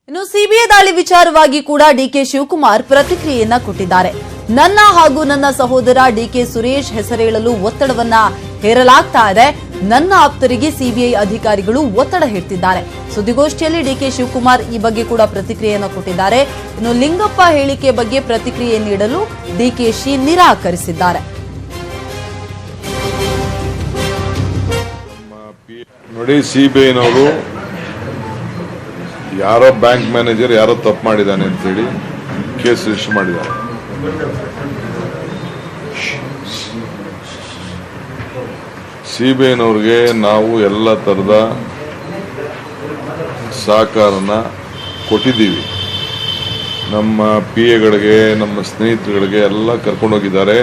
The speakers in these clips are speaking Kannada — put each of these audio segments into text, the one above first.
ಇನ್ನು ಸಿಬಿಐ ದಾಳಿ ವಿಚಾರವಾಗಿ ಕೂಡ ಡಿಕೆ ಶಿವಕುಮಾರ್ ಪ್ರತಿಕ್ರಿಯೆಯನ್ನ ಕೊಟ್ಟಿದ್ದಾರೆ. ನನ್ನ ಹಾಗೂ ನನ್ನ ಸಹೋದರ ಡಿಕೆ ಸುರೇಶ್ ಹೆಸರೇಳಲು ಒತ್ತಡವನ್ನ ಹೇರಲಾಗ್ತಾ ಇದೆ. ನನ್ನ ಆಪ್ತರಿಗೆ ಸಿಬಿಐ ಅಧಿಕಾರಿಗಳು ಒತ್ತಡ ಹೇರ್ತಿದ್ದಾರೆ. ಸುದ್ದಿಗೋಷ್ಠಿಯಲ್ಲಿ ಡಿಕೆ ಶಿವಕುಮಾರ್ ಈ ಬಗ್ಗೆ ಕೂಡ ಪ್ರತಿಕ್ರಿಯೆಯನ್ನು ಕೊಟ್ಟಿದ್ದಾರೆ. ಇನ್ನು ಲಿಂಗಪ್ಪ ಹೇಳಿಕೆ ಬಗ್ಗೆ ಪ್ರತಿಕ್ರಿಯೆ ನೀಡಲು ಡಿಕೆಶಿ ನಿರಾಕರಿಸಿದ್ದಾರೆ. ನೋಡಿ, ಸಿಬಿಐನವರು ಯಾರೋ ಬ್ಯಾಂಕ್ ಮ್ಯಾನೇಜರ್ ಯಾರೋ ತಪ್ಪು ಮಾಡಿದ್ದಾನೆ ಅಂತೇಳಿ ಕೇಸ್ ರಿಜಿಸ್ಟರ್ ಮಾಡಿದ್ದಾರೆ. ಸಿಬಿಐನವ್ರಿಗೆ ನಾವು ಎಲ್ಲ ಥರದ ಸಹಕಾರನ ಕೊಟ್ಟಿದ್ದೀವಿ. ನಮ್ಮ PAಗಳಿಗೆ, ನಮ್ಮ ಸ್ನೇಹಿತರುಗಳಿಗೆ ಎಲ್ಲ ಕರ್ಕೊಂಡೋಗಿದ್ದಾರೆ.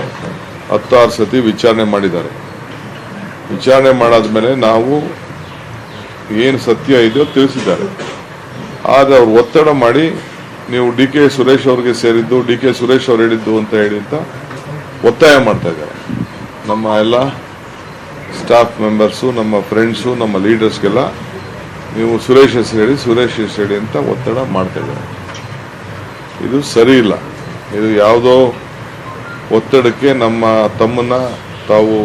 10 ಸತಿ ವಿಚಾರಣೆ ಮಾಡಿದ್ದಾರೆ. ವಿಚಾರಣೆ ಮಾಡಾದ್ಮೇಲೆ ನಾವು ಏನು ಸತ್ಯ ಇದೆಯೋ ತಿಳಿಸಿದ್ದಾರೆ. ಆದರೆ ಅವ್ರು ಒತ್ತಡ ಮಾಡಿ ನೀವು DK ಸುರೇಶ್ ಅವ್ರಿಗೆ ಸೇರಿದ್ದು, DK ಸುರೇಶ್ ಅವ್ರು ಹೇಳಿದ್ದು ಅಂತ ಹೇಳಿ ಅಂತ ಒತ್ತಾಯ ಮಾಡ್ತಾ ಇದ್ದಾರೆ. ನಮ್ಮ ಎಲ್ಲ ಸ್ಟಾಫ್ ಮೆಂಬರ್ಸು, ನಮ್ಮ ಫ್ರೆಂಡ್ಸು, ನಮ್ಮ ಲೀಡರ್ಸ್ಗೆಲ್ಲ ನೀವು ಸುರೇಶ್ ಹೆಸರು ಹೇಳಿ, ಸುರೇಶ್ ಹೆಸರು ಹೇಳಿ ಅಂತ ಒತ್ತಡ ಮಾಡ್ತಾ ಇದ್ದಾರೆ. ಇದು ಸರಿ ಇಲ್ಲ. ಇದು ಯಾವುದೋ ಒತ್ತಡಕ್ಕೆ ನಮ್ಮ ತಮ್ಮನ್ನ ತಾವು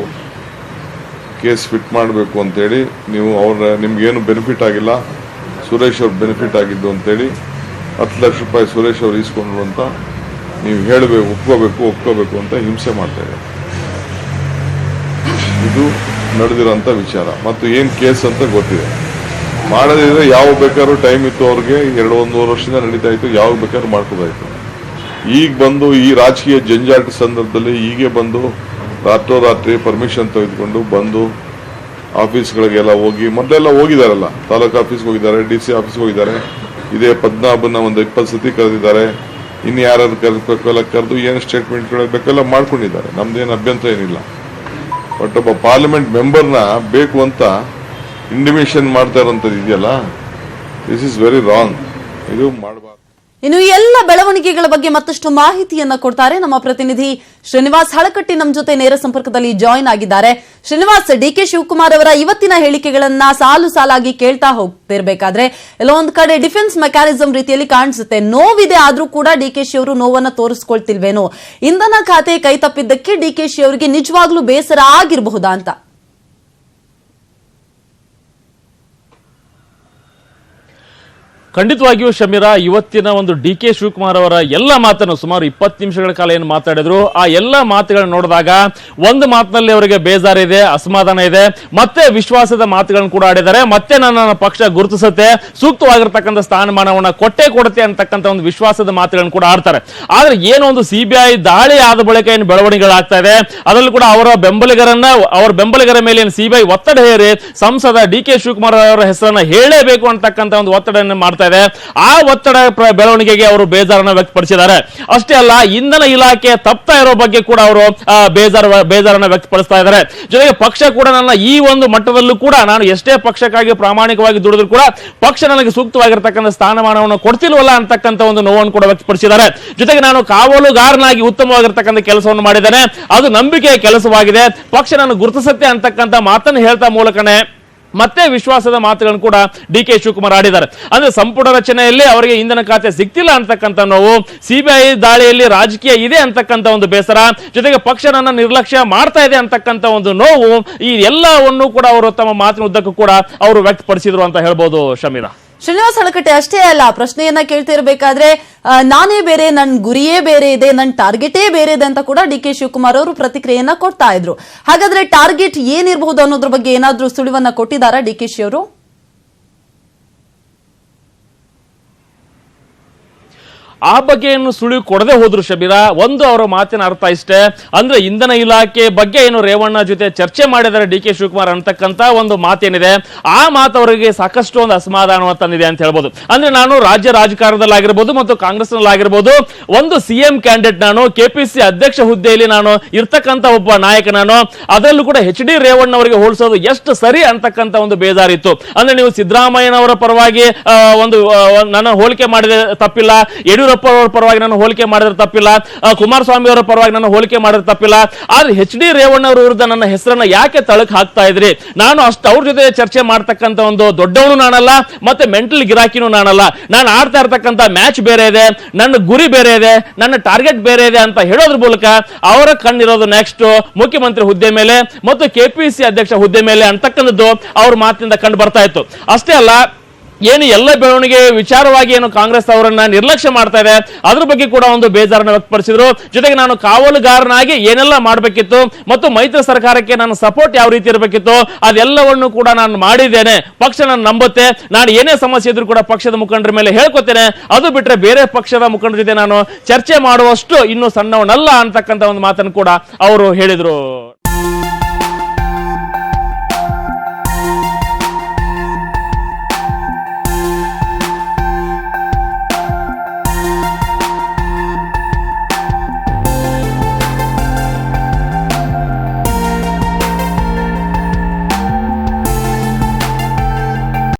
ಕೇಸ್ ಫಿಟ್ ಮಾಡಬೇಕು ಅಂತೇಳಿ ನೀವು ನಿಮ್ಗೇನು ಬೆನಿಫಿಟ್ ಆಗಿಲ್ಲ, ಸುರೇಶ್ ಅವ್ರ ಬೆನಿಫಿಟ್ ಆಗಿದ್ದು ಅಂತೇಳಿ 10 ಲಕ್ಷ ರೂಪಾಯಿ ಸುರೇಶ್ ಅವ್ರು ಈಸ್ಕೊಂಡ್ರು ಅಂತ ನೀವು ಹೇಳಬೇಕು, ಒಪ್ಕೋಬೇಕು ಅಂತ ಹಿಂಸೆ ಮಾಡ್ತಾ ಇದೆ. ಇದು ನಡೆದಿರೋಂಥ ವಿಚಾರ. ಮತ್ತು ಏನು ಕೇಸ್ ಅಂತ ಗೊತ್ತಿದೆ. ಮಾಡದಿದ್ರೆ ಯಾವ ಬೇಕಾದ್ರೂ ಟೈಮ್ ಇತ್ತು ಅವ್ರಿಗೆ, 2-1 ವರ್ಷದಿಂದ ನಡೀತಾ ಇತ್ತು, ಯಾವಾಗ ಬೇಕಾದ್ರೂ ಮಾಡ್ಕೋದಾಯ್ತು. ಈಗ ಬಂದು ಈ ರಾಜಕೀಯ ಜಂಜಾಟ ಸಂದರ್ಭದಲ್ಲಿ ಹೀಗೆ ಬಂದು ರಾತ್ರೋರಾತ್ರಿ ಪರ್ಮಿಷನ್ ತೆಗೆದುಕೊಂಡು ಬಂದು ಆಫೀಸ್ಗಳಿಗೆಲ್ಲ ಹೋಗಿ, ಮೊದಲೆಲ್ಲ ಹೋಗಿದಾರಲ್ಲ, ತಾಲೂಕು ಆಫೀಸ್ಗೆ ಹೋಗಿದ್ದಾರೆ, DC ಆಫೀಸ್ಗೆ ಹೋಗಿದ್ದಾರೆ. ಇದೇ ಪದ್ಮನಾಭನ ಒಂದು 20 ಸತಿ ಕರೆದಿದ್ದಾರೆ. ಇನ್ನು ಯಾರು ಕರೆದಬೇಕು ಎಲ್ಲ ಕರೆದು ಏನು ಸ್ಟೇಟ್ಮೆಂಟ್ಗಳು ಬೇಕೆಲ್ಲ ಮಾಡ್ಕೊಂಡಿದ್ದಾರೆ. ನಮ್ದೇನು ಅಭ್ಯಂತರ ಏನಿಲ್ಲ. ಬಟ್ ಒಬ್ಬ ಪಾರ್ಲಿಮೆಂಟ್ ಮೆಂಬರ್ನ ಬೇಕು ಅಂತ ಇಂಡಿಮೇಷನ್ ಮಾಡ್ತಾ ಇರೋಂಥದ್ದು ಇದೆಯಲ್ಲ, ದಿಸ್ ಇಸ್ ವೆರಿ ರಾಂಗ್. ಇದು ಮಾಡಬಾರ್ದು. ಇನ್ನು ಎಲ್ಲ ಬೆಳವಣಿಗೆಗಳ ಬಗ್ಗೆ ಮತ್ತಷ್ಟು ಮಾಹಿತಿಯನ್ನ ಕೊಡ್ತಾರೆ ನಮ್ಮ ಪ್ರತಿನಿಧಿ ಶ್ರೀನಿವಾಸ್ ಹಳಕಟ್ಟಿ. ನಮ್ಮ ಜೊತೆ ನೇರ ಸಂಪರ್ಕದಲ್ಲಿ ಜಾಯಿನ್ ಆಗಿದ್ದಾರೆ. ಶ್ರೀನಿವಾಸ್, ಡಿಕೆ ಶಿವಕುಮಾರ್ ಅವರ ಇವತ್ತಿನ ಹೇಳಿಕೆಗಳನ್ನ ಸಾಲಾಗಿ ಕೇಳ್ತಾ ಹೋಗ್ತಿರ್ಬೇಕಾದ್ರೆ ಎಲ್ಲೋ ಒಂದ್ ಕಡೆ ಡಿಫೆನ್ಸ್ ಮೆಕ್ಯಾನಿಸಂ ರೀತಿಯಲ್ಲಿ ಕಾಣಿಸುತ್ತೆ. ನೋವಿದೆ, ಆದ್ರೂ ಕೂಡ ಡಿಕೆಶಿ ಅವರು ನೋವನ್ನ ತೋರಿಸ್ಕೊಳ್ತಿಲ್ವೇನೋ. ಇಂಧನ ಖಾತೆ ಕೈ ತಪ್ಪಿದ್ದಕ್ಕೆ ಡಿಕೆಶಿ ಅವರಿಗೆ ನಿಜವಾಗ್ಲೂ ಬೇಸರ ಆಗಿರಬಹುದಾ ಅಂತ? ಖಂಡಿತವಾಗಿಯೂ ಶಮೀರಾ, ಇವತ್ತಿನ ಒಂದು DK ಶಿವಕುಮಾರ್ ಅವರ ಎಲ್ಲ ಮಾತನ್ನು ಸುಮಾರು 20 ನಿಮಿಷಗಳ ಕಾಲ ಏನು ಮಾತಾಡಿದ್ರು, ಆ ಎಲ್ಲ ಮಾತುಗಳನ್ನು ನೋಡಿದಾಗ ಒಂದು ಮಾತಿನಲ್ಲಿ ಅವರಿಗೆ ಬೇಜಾರಿದೆ, ಅಸಮಾಧಾನ ಇದೆ, ಮತ್ತೆ ವಿಶ್ವಾಸದ ಮಾತುಗಳನ್ನು ಕೂಡ ಆಡಿದ್ದಾರೆ. ಮತ್ತೆ ನನ್ನ ಪಕ್ಷ ಗುರುತಿಸುತ್ತೆ, ಸೂಕ್ತವಾಗಿರ್ತಕ್ಕಂಥ ಸ್ಥಾನಮಾನವನ್ನ ಕೊಡುತ್ತೆ ಅಂತಕ್ಕಂಥ ಒಂದು ವಿಶ್ವಾಸದ ಮಾತುಗಳನ್ನು ಕೂಡ ಆಡ್ತಾರೆ. ಆದ್ರೆ ಏನೋ ಒಂದು CBI ದಾಳಿ ಆದ ಬಳಿಕ ಏನು ಬೆಳವಣಿಗೆಗಳಾಗ್ತಾ ಇದೆ, ಅದರಲ್ಲೂ ಕೂಡ ಅವರ ಬೆಂಬಲಿಗರ ಮೇಲೆ ಏನು CBI ಒತ್ತಡ ಹೇರಿ ಸಂಸದ DK ಶಿವಕುಮಾರ್ ಅವರ ಹೆಸರನ್ನ ಹೇಳಲೇಬೇಕು ಅಂತಕ್ಕಂಥ ಒಂದು ಒತ್ತಡವನ್ನು ಮಾಡ್ತಾ ಇದೆ. ಆ ಒತ್ತಡ ಬೆಳವಣಿಗೆಗೆ ಅವರು ಬೇಜಾರನ್ನ ವ್ಯಕ್ತಪಡಿಸಿದ್ದಾರೆ. ಅಷ್ಟೇ ಅಲ್ಲ, ಇಂಧನ ಇಲಾಖೆ ತಪ್ತಾ ಇರೋ ಬಗ್ಗೆ ಕೂಡ ಅವರು ಬೇಜಾರನ್ನ ವ್ಯಕ್ತಪಡಿಸ್ತಾ ಇದ್ದಾರೆ. ಜೊತೆಗೆ ಪಕ್ಷ ಕೂಡ ನನ್ನ ಈ ಒಂದು ಮಟ್ಟದಲ್ಲೂ ಕೂಡ ನಾನು ಎಷ್ಟೇ ಪಕ್ಷಕ್ಕಾಗಿ ಪ್ರಾಮಾಣಿಕವಾಗಿ ದುಡಿದ್ರು ಕೂಡ ಪಕ್ಷ ನನಗೆ ಸೂಕ್ತವಾಗಿರ್ತಕ್ಕಂಥ ಸ್ಥಾನಮಾನವನ್ನು ಕೊಡ್ತಿಲ್ವಲ್ಲ ಅಂತಕ್ಕಂಥ ಒಂದು ನೋವನ್ನು ಕೂಡ ವ್ಯಕ್ತಪಡಿಸಿದ್ದಾರೆ. ಜೊತೆಗೆ ನಾನು ಕಾವಲುಗಾರನಾಗಿ ಉತ್ತಮವಾಗಿರ್ತಕ್ಕಂಥ ಕೆಲಸವನ್ನು ಮಾಡಿದ್ದೇನೆ, ಅದು ನಂಬಿಕೆಯ ಕೆಲಸವಾಗಿದೆ, ಪಕ್ಷ ನಾನು ಗುರುತಿಸುತ್ತೆ ಅಂತಕ್ಕಂಥ ಮಾತನ್ನು ಹೇಳ್ತಾ ಮೂಲಕನೇ ಮತ್ತೆ ವಿಶ್ವಾಸದ ಮಾತುಗಳನ್ನು ಕೂಡ DK ಶಿವಕುಮಾರ್ ಆಡಿದ್ದಾರೆ. ಅಂದ್ರೆ ಸಂಪುಟ ರಚನೆಯಲ್ಲಿ ಅವರಿಗೆ ಇಂಧನ ಖಾತೆ ಸಿಗ್ತಿಲ್ಲ ಅಂತಕ್ಕಂಥ ನೋವು, CBI ದಾಳಿಯಲ್ಲಿ ರಾಜಕೀಯ ಇದೆ ಅಂತಕ್ಕಂಥ ಒಂದು ಬೇಸರ, ಜೊತೆಗೆ ಪಕ್ಷ ನನ್ನ ನಿರ್ಲಕ್ಷ್ಯ ಮಾಡ್ತಾ ಇದೆ ಅಂತಕ್ಕಂಥ ಒಂದು ನೋವು, ಈ ಎಲ್ಲವನ್ನು ಕೂಡ ಅವರು ತಮ್ಮ ಮಾತಿನ ಉದ್ದಕ್ಕೂ ಕೂಡ ಅವರು ವ್ಯಕ್ತಪಡಿಸಿದ್ರು ಅಂತ ಹೇಳ್ಬೋದು ಶಮೀರಾ. ಶ್ರೀನಿವಾಸ್ ಹಳಕಟ್ಟೆ, ಅಷ್ಟೇ ಅಲ್ಲ, ಪ್ರಶ್ನೆಯನ್ನ ಕೇಳ್ತಿರ್ಬೇಕಾದ್ರೆ ನಾನೇ ಬೇರೆ, ನನ್ನ ಗುರಿಯೇ ಬೇರೆ ಇದೆ, ನನ್ನ ಟಾರ್ಗೆಟೇ ಬೇರೆ ಇದೆ ಅಂತ ಕೂಡ DK ಶಿವಕುಮಾರ್ ಅವರು ಪ್ರತಿಕ್ರಿಯೆಯನ್ನ ಕೊಡ್ತಾ ಇದ್ರು. ಹಾಗಾದ್ರೆ ಟಾರ್ಗೆಟ್ ಏನಿರಬಹುದು ಅನ್ನೋದ್ರ ಬಗ್ಗೆ ಏನಾದ್ರೂ ಸುಳಿವನ್ನ ಕೊಟ್ಟಿದ್ದಾರಾ DKಶಿ ಅವರು? ಆ ಬಗ್ಗೆ ಏನು ಸುಳಿವು ಕೊಡದೆ ಹೋದ್ರು ಶಬೀರಾ. ಒಂದು ಅವರ ಮಾತಿನ ಅರ್ಥ ಇಷ್ಟೇ, ಅಂದ್ರೆ ಇಂಧನ ಇಲಾಖೆ ಬಗ್ಗೆ ಏನು ರೇವಣ್ಣ ಜೊತೆ ಚರ್ಚೆ ಮಾಡಿದ್ದಾರೆ DK ಶಿವಕುಮಾರ್ ಅಂತಕ್ಕಂತ ಒಂದು ಮಾತೇನಿದೆ, ಆ ಮಾತು ಅವರಿಗೆ ಸಾಕಷ್ಟು ಒಂದು ಅಸಮಾಧಾನ ತಂದಿದೆ ಅಂತ ಹೇಳ್ಬೋದು. ಅಂದ್ರೆ ನಾನು ರಾಜ್ಯ ರಾಜಕಾರಣದಲ್ಲಾಗಿರ್ಬೋದು ಮತ್ತು ಕಾಂಗ್ರೆಸ್ ನಲ್ಲಾಗಿರ್ಬೋದು ಒಂದು CM ಕ್ಯಾಂಡಿಡೇಟ್, ನಾನು KPC ಅಧ್ಯಕ್ಷ ಹುದ್ದೆಯಲ್ಲಿ ನಾನು ಇರ್ತಕ್ಕಂಥ ಒಬ್ಬ ನಾಯಕ, ನಾನು ಅದರಲ್ಲೂ ಕೂಡ HD ರೇವಣ್ಣ ಅವರಿಗೆ ಹೋಲಿಸೋದು ಎಷ್ಟು ಸರಿ ಅಂತಕ್ಕಂಥ ಒಂದು ಬೇಜಾರಿತ್ತು. ಅಂದ್ರೆ ನೀವು ಸಿದ್ದರಾಮಯ್ಯನವರ ಪರವಾಗಿ ಒಂದು ನನ್ನ ಹೋಲಿಕೆ ಮಾಡಿದ ತಪ್ಪಿಲ್ಲ, ಯಡಿಯೂರಪ್ಪ ಯಡಿಯೂರಪ್ಪ ಅವರ ಪರವಾಗಿ ನಾನು ಹೋಲಿಕೆ ಮಾಡಿದ್ರೆ ತಪ್ಪಿಲ್ಲ, ಕುಮಾರಸ್ವಾಮಿ ಅವರ ಪರವಾಗಿ ನಾನು ಹೋಲಿಕೆ ಮಾಡಿದ್ರೆ ತಪ್ಪಿಲ್ಲ. ಆದ್ರೆ HD ರೇವಣ್ಣ ಅವರ ವಿರುದ್ಧ ನನ್ನ ಹೆಸರನ್ನ ಯಾಕೆ ತಳಕ್ ಹಾಕ್ತಾ ಇದ್ರಿ? ನಾನು ಅಷ್ಟು ಅವ್ರ ಜೊತೆ ಚರ್ಚೆ ಮಾಡ್ತಕ್ಕಂತ ಒಂದು ದೊಡ್ಡವನು ನಾನಲ್ಲ, ಮತ್ತೆ ಮೆಂಟಲ್ ಗಿರಾಕಿನೂ ನಾನಲ್ಲ. ನಾನು ಆಡ್ತಾ ಇರ್ತಕ್ಕಂಥ ಮ್ಯಾಚ್ ಬೇರೆ ಇದೆ, ನನ್ನ ಗುರಿ ಬೇರೆ ಇದೆ, ನನ್ನ ಟಾರ್ಗೆಟ್ ಬೇರೆ ಇದೆ ಅಂತ ಹೇಳೋದ್ರ ಮೂಲಕ ಅವರ ಕಣ್ಣಿರೋದು ನೆಕ್ಸ್ಟ್ ಮುಖ್ಯಮಂತ್ರಿ ಹುದ್ದೆ ಮೇಲೆ ಮತ್ತು KPC ಅಧ್ಯಕ್ಷ ಹುದ್ದೆ ಮೇಲೆ ಅಂತಕ್ಕಂಥದ್ದು ಅವ್ರ ಮಾತಿನಿಂದ ಕಂಡು ಬರ್ತಾ ಇತ್ತು. ಅಷ್ಟೇ ಅಲ್ಲ, ಏನು ಎಲ್ಲ ಬೆಳವಣಿಗೆ ವಿಚಾರವಾಗಿ ಏನು ಕಾಂಗ್ರೆಸ್ ಅವರನ್ನ ನಿರ್ಲಕ್ಷ್ಯ ಮಾಡ್ತಾ ಇದೆ ಅದ್ರ ಬಗ್ಗೆ ಕೂಡ ಒಂದು ಬೇಜಾರನ್ನ ವ್ಯಕ್ತಪಡಿಸಿದ್ರು. ಜೊತೆಗೆ ನಾನು ಕಾವಲುಗಾರನಾಗಿ ಏನೆಲ್ಲ ಮಾಡಬೇಕಿತ್ತು ಮತ್ತು ಮೈತ್ರಿ ಸರ್ಕಾರಕ್ಕೆ ನಾನು ಸಪೋರ್ಟ್ ಯಾವ ರೀತಿ ಇರಬೇಕಿತ್ತು ಅದೆಲ್ಲವನ್ನು ಕೂಡ ನಾನು ಮಾಡಿದ್ದೇನೆ. ಪಕ್ಷ ನಾನು ನಂಬುತ್ತೆ, ನಾನು ಏನೇ ಸಮಸ್ಯೆ ಇದ್ರೂ ಕೂಡ ಪಕ್ಷದ ಮುಖಂಡರ ಮೇಲೆ ಹೇಳ್ಕೊತೇನೆ. ಅದು ಬಿಟ್ರೆ ಬೇರೆ ಪಕ್ಷದ ಮುಖಂಡರ ಜೊತೆ ನಾನು ಚರ್ಚೆ ಮಾಡುವಷ್ಟು ಇನ್ನೂ ಸಣ್ಣವನಲ್ಲ ಅಂತಕ್ಕಂಥ ಒಂದು ಮಾತನ್ನು ಕೂಡ ಅವರು ಹೇಳಿದ್ರು.